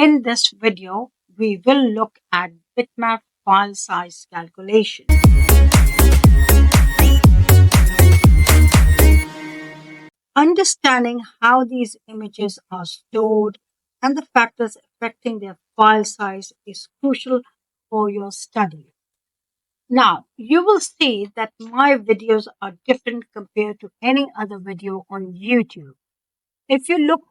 In this video, we will look at bitmap file size calculation. Understanding how these images are stored and the factors affecting their file size is crucial for your study. Now, you will see that my videos are different compared to any other video on YouTube. If you look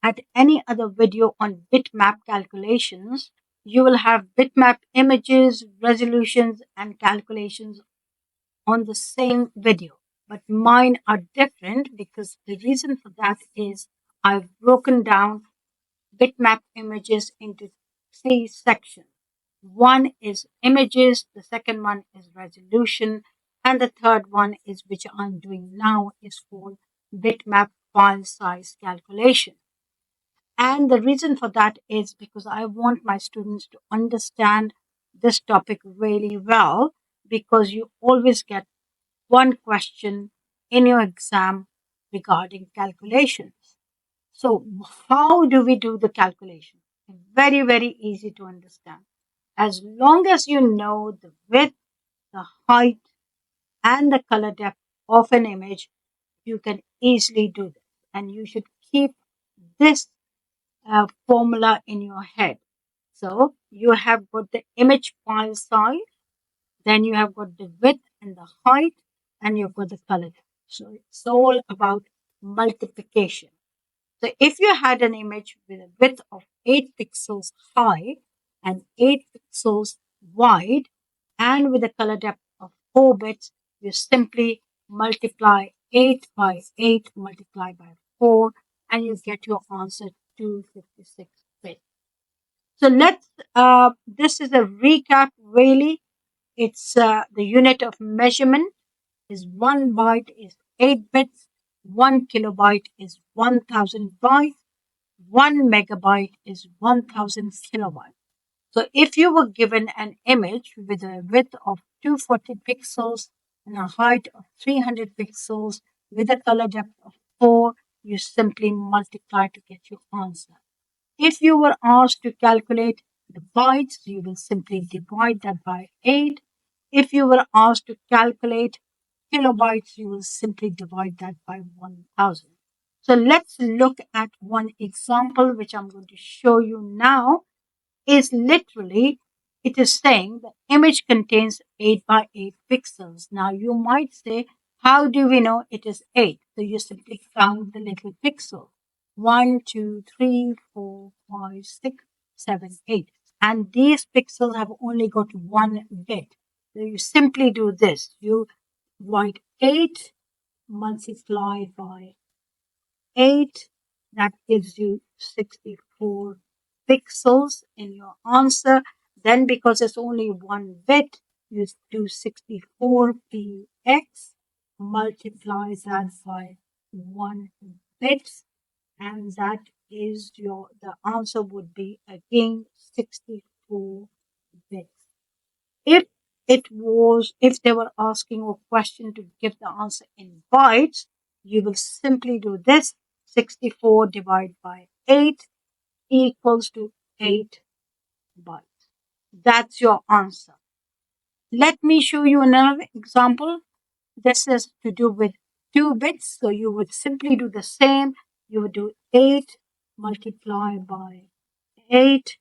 at any other video on bitmap calculations, you will have bitmap images, resolutions, and calculations on the same video. But mine are different because the reason for that is I've broken down bitmap images into three sections. One is images, the second one is resolution, and the third one is which I'm doing now is called bitmap file size calculation. And the reason for that is because I want my students to understand this topic really well because you always get one question in your exam regarding calculations. So, how do we do the calculation? Very, very easy to understand. As long as you know the width, the height, and the color depth of an image, you can easily do this. And you should keep this formula in your head. So you have got the image file size, then you have got the width and the height, and you've got the color. So it's all about multiplication. So if you had an image with a width of 8 pixels high and 8 pixels wide, and with a color depth of 4 bits, you simply multiply 8 by 8 multiplied by 4, and you get your answer 256 bits. So this is a recap really. It's the unit of measurement is 1 byte is 8 bits, 1 kilobyte is 1000 bytes, 1 megabyte is 1000 kilobytes. So if you were given an image with a width of 240 pixels and a height of 300 pixels with a color depth of 4, you simply multiply to get your answer. If you were asked to calculate the bytes, you will simply divide that by 8. If you were asked to calculate kilobytes, you will simply divide that by 1000. So let's look at one example, which I'm going to show you now. Is literally, it is saying the image contains 8 by 8 pixels. Now you might say, how do we know it is 8? So you simply count the little pixel. 1, 2, 3, 4, 5, 6, 7, 8. And these pixels have only got one bit. So you simply do this. You write 8 multiplied by 8. That gives you 64 pixels in your answer. Then because it's only one bit, you do 64px, multiply that by 1 bit, and that is the answer would be again 64 bits. If they were asking a question to give the answer in bytes, you will simply do this. 64 divided by 8 equals to 8 bytes. That's your answer. Let me show you another example. This is to do with 2 bits. So you would simply do the same. You would do 8 multiplied by 8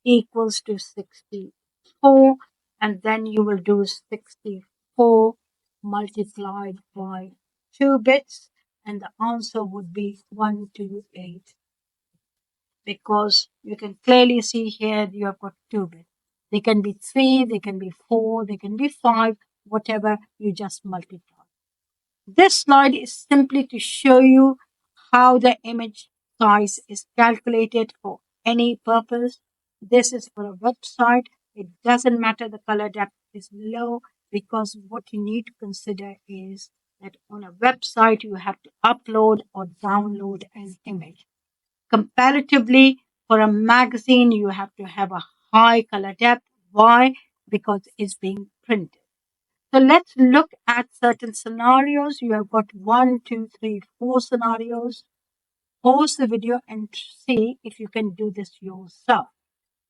equals to 64. And then you will do 64 multiplied by 2 bits. And the answer would be 128. Because you can clearly see here you have got 2 bits. They can be 3, they can be 4, they can be 5, whatever, you just multiply. This slide is simply to show you how the image size is calculated for any purpose. This is for a website. It doesn't matter the color depth is low because what you need to consider is that on a website you have to upload or download an image. Comparatively, for a magazine, you have to have a high color depth. Why? Because it's being printed. So let's look at certain scenarios. You have got 1, 2, 3, 4 scenarios. pause the video and see if you can do this yourself.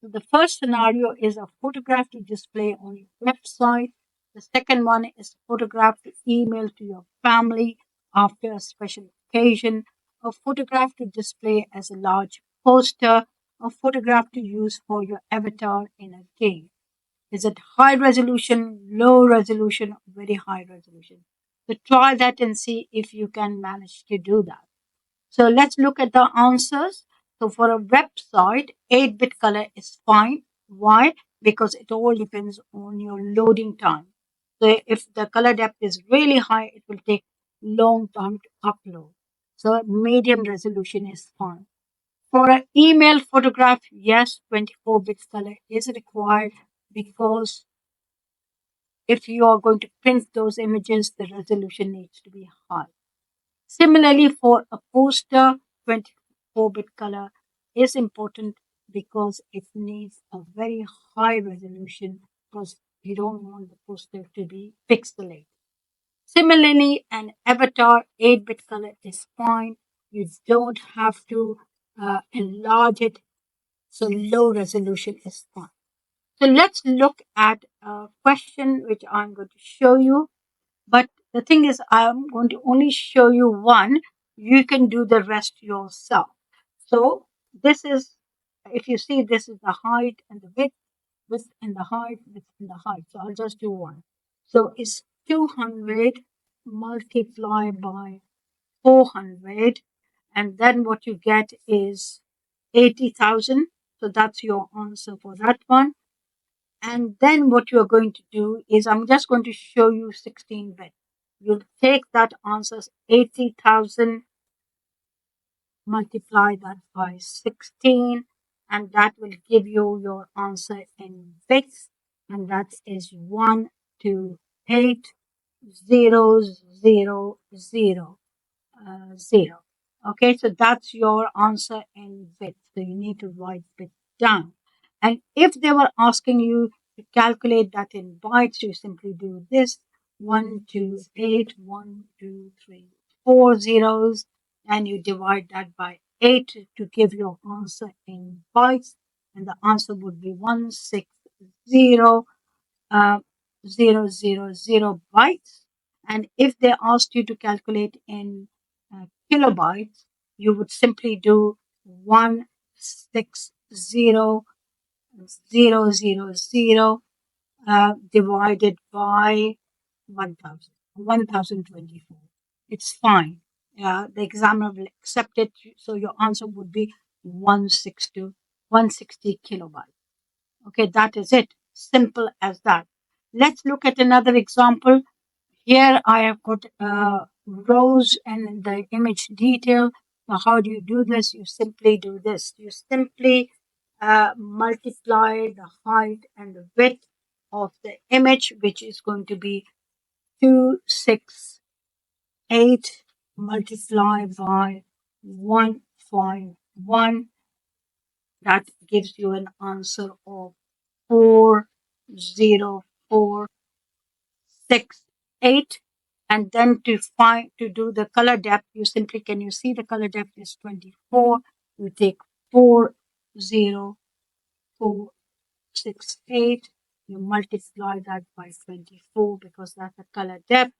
So the first scenario is a photograph to display on your website. The second one is a photograph to email to your family after a special occasion. A photograph to display as a large poster. A photograph to use for your avatar in a game. Is it high resolution, low resolution, very high resolution? So try that and see if you can manage to do that. So let's look at the answers. So for a website, 8-bit color is fine. Why? Because it all depends on your loading time. So if the color depth is really high, it will take long time to upload. So medium resolution is fine. For an email photograph, yes, 24-bit color is required because if you are going to print those images, the resolution needs to be high. Similarly, for a poster, 24-bit color is important because it needs a very high resolution because you don't want the poster to be pixelated. Similarly, an avatar, 8-bit color is fine. You don't have to enlarge it, so low resolution is fine. So let's look at a question which I'm going to show you. But the thing is, I'm going to only show you one. You can do the rest yourself. So this is, if you see, this is the height and the width and the height, width and the height. So I'll just do one. So it's 200 multiplied by 400. And then what you get is 80,000. So that's your answer for that one. And then what you're going to do is I'm just going to show you 16-bit. You'll take that answer 80,000, multiply that by 16, and that will give you your answer in bits. And that is 128,000. 0. Okay, so that's your answer in bits. So you need to write bit down. And if they were asking you to calculate that in bytes, you simply do this 128, 1, 2, 3, 4 zeros, and you divide that by 8 to give your answer in bytes. And the answer would be 160 uh, 000 bytes. And if they asked you to calculate in kilobytes, you would simply do 160,000 divided by 1000, 1024. It's fine. The examiner will accept it. So your answer would be 160 kilobytes. Okay, that is it. Simple as that. Let's look at another example. Here I have got rows and the image detail. Now, how do you do this? You simply do this. You simply multiply the height and the width of the image, which is going to be 268 multiplied by 151. That gives you an answer of 40468. And then to do the color depth, you simply, can you see the color depth is 24? You take 40468, you multiply that by 24 because that's the color depth,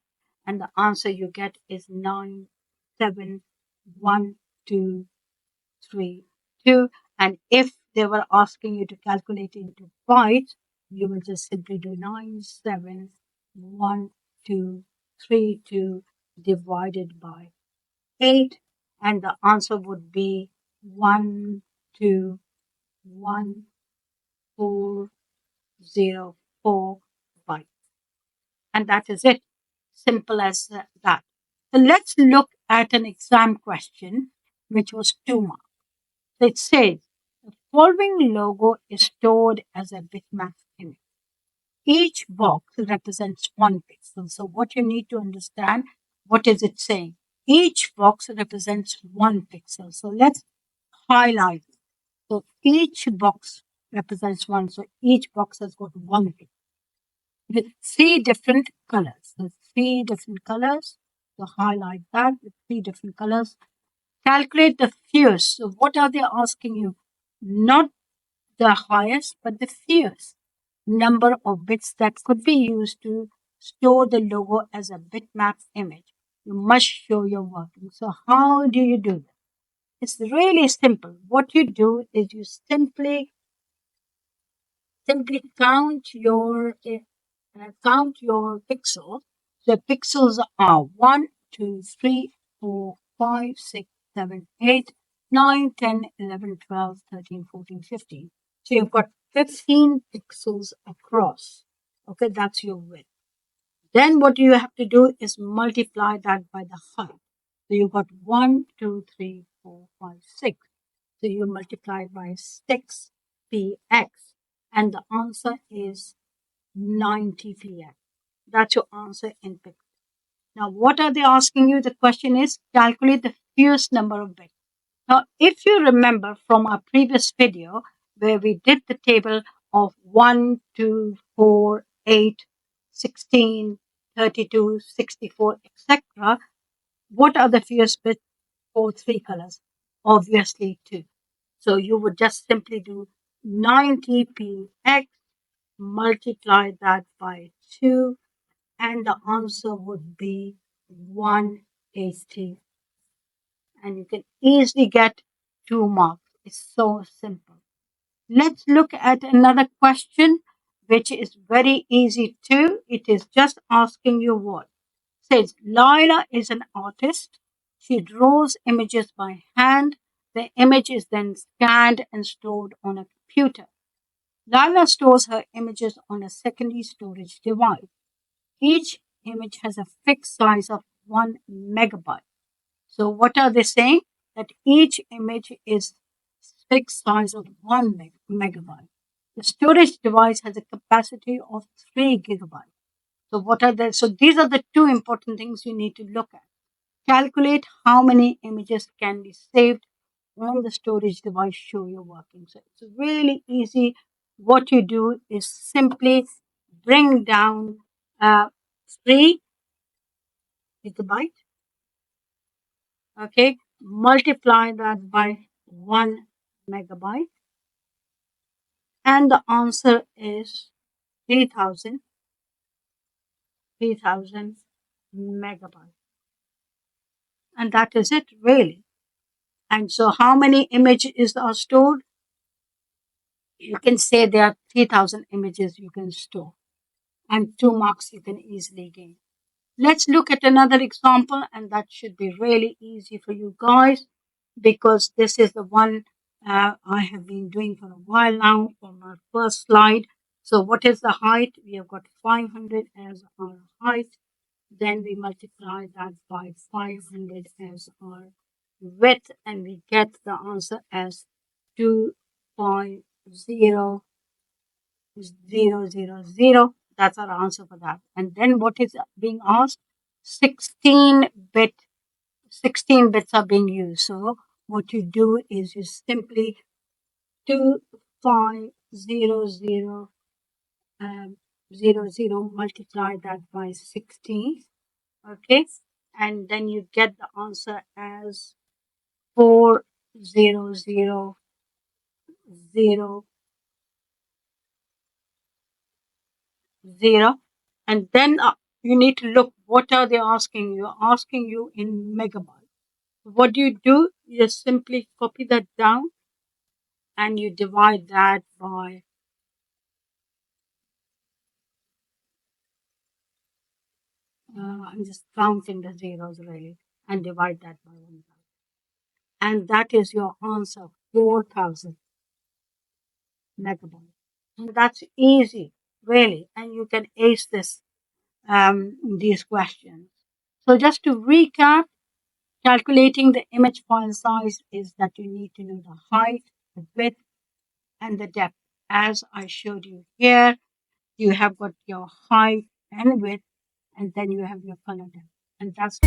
and the answer you get is 97132. And if they were asking you to calculate into bytes, you will just simply do 97132 divided by 8, and the answer would be 121,404 bytes. And that is it. Simple as that. So let's look at an exam question, which was 2 marks. So it says, the following logo is stored as a bitmap image. Each box represents 1 pixel. So what you need to understand, what is it saying? Each box represents 1 pixel. So let's highlight. So each box represents 1. So each box has got 1 pixel with 3 different colors. So 3 different colors. So highlight that with 3 different colors. calculate the fewest. So what are they asking you? Not the highest, but the fewest number of bits that could be used to store the logo as a bitmap image. You must show your working. So how do you do that? It's really simple. What you do is you simply count your pixels. The pixels are 1, 2, 3, 4, 5, 6, 7, 8, 9, 10, 11, 12, 13, 14, 15. So you've got 15 pixels across. Okay, that's your width. Then what you have to do is multiply that by the height. So you've got 1, 2, 3, 4, 5, 6. So you multiply by 6px. And the answer is 90px. That's your answer in pixels. Now, what are they asking you? The question is calculate the fewest number of bits. Now, if you remember from our previous video where we did the table of 1, 2, 4, 8, 16, 32, 64, etc., what are the fewest bits for three colors? Obviously, 2. So you would just simply do 90px, multiply that by 2, and the answer would be 180. And you can easily get 2 marks. It's so simple. Let's look at another question, which is very easy too. It is just asking you what? Says Laila is an artist. She draws images by hand. The image is then scanned and stored on a computer. Laila stores her images on a secondary storage device. Each image has a fixed size of 1 megabyte. So what are they saying? That each image is fixed size of 1 megabyte. The storage device has a capacity of 3 gigabytes. So what are the, so these are the two important things you need to look at. Calculate how many images can be saved on the storage device, show your working. So it's really easy. What you do is simply bring down 3 gigabyte, okay, multiply that by 1 megabyte, and the answer is 3000 megabytes. And that is it, really. And so, how many images are stored? You can say there are 3000 images you can store, and 2 marks you can easily gain. Let's look at another example, and that should be really easy for you guys because this is the one I have been doing for a while now on our first slide. So, what is the height? We have got 500 as our height. Then we multiply that by 500 as our width, and we get the answer as 2.0000. That's our answer for that. And then what is being asked? 16 bit. 16 bits are being used. So what you do is you simply 2500 multiply that by 16. Okay, and then you get the answer as 4000. And then you need to look what are they asking you. Asking you in megabytes. What do? You just simply copy that down and you divide that by I'm just counting the zeros really and divide that by 1000. And that is your answer, 4000 megabytes. And that's easy, really. And you can ace these questions. So just to recap, calculating the image file size is that you need to know the height, the width, and the depth. As I showed you here, you have got your height and width, and then you have your color depth. And that's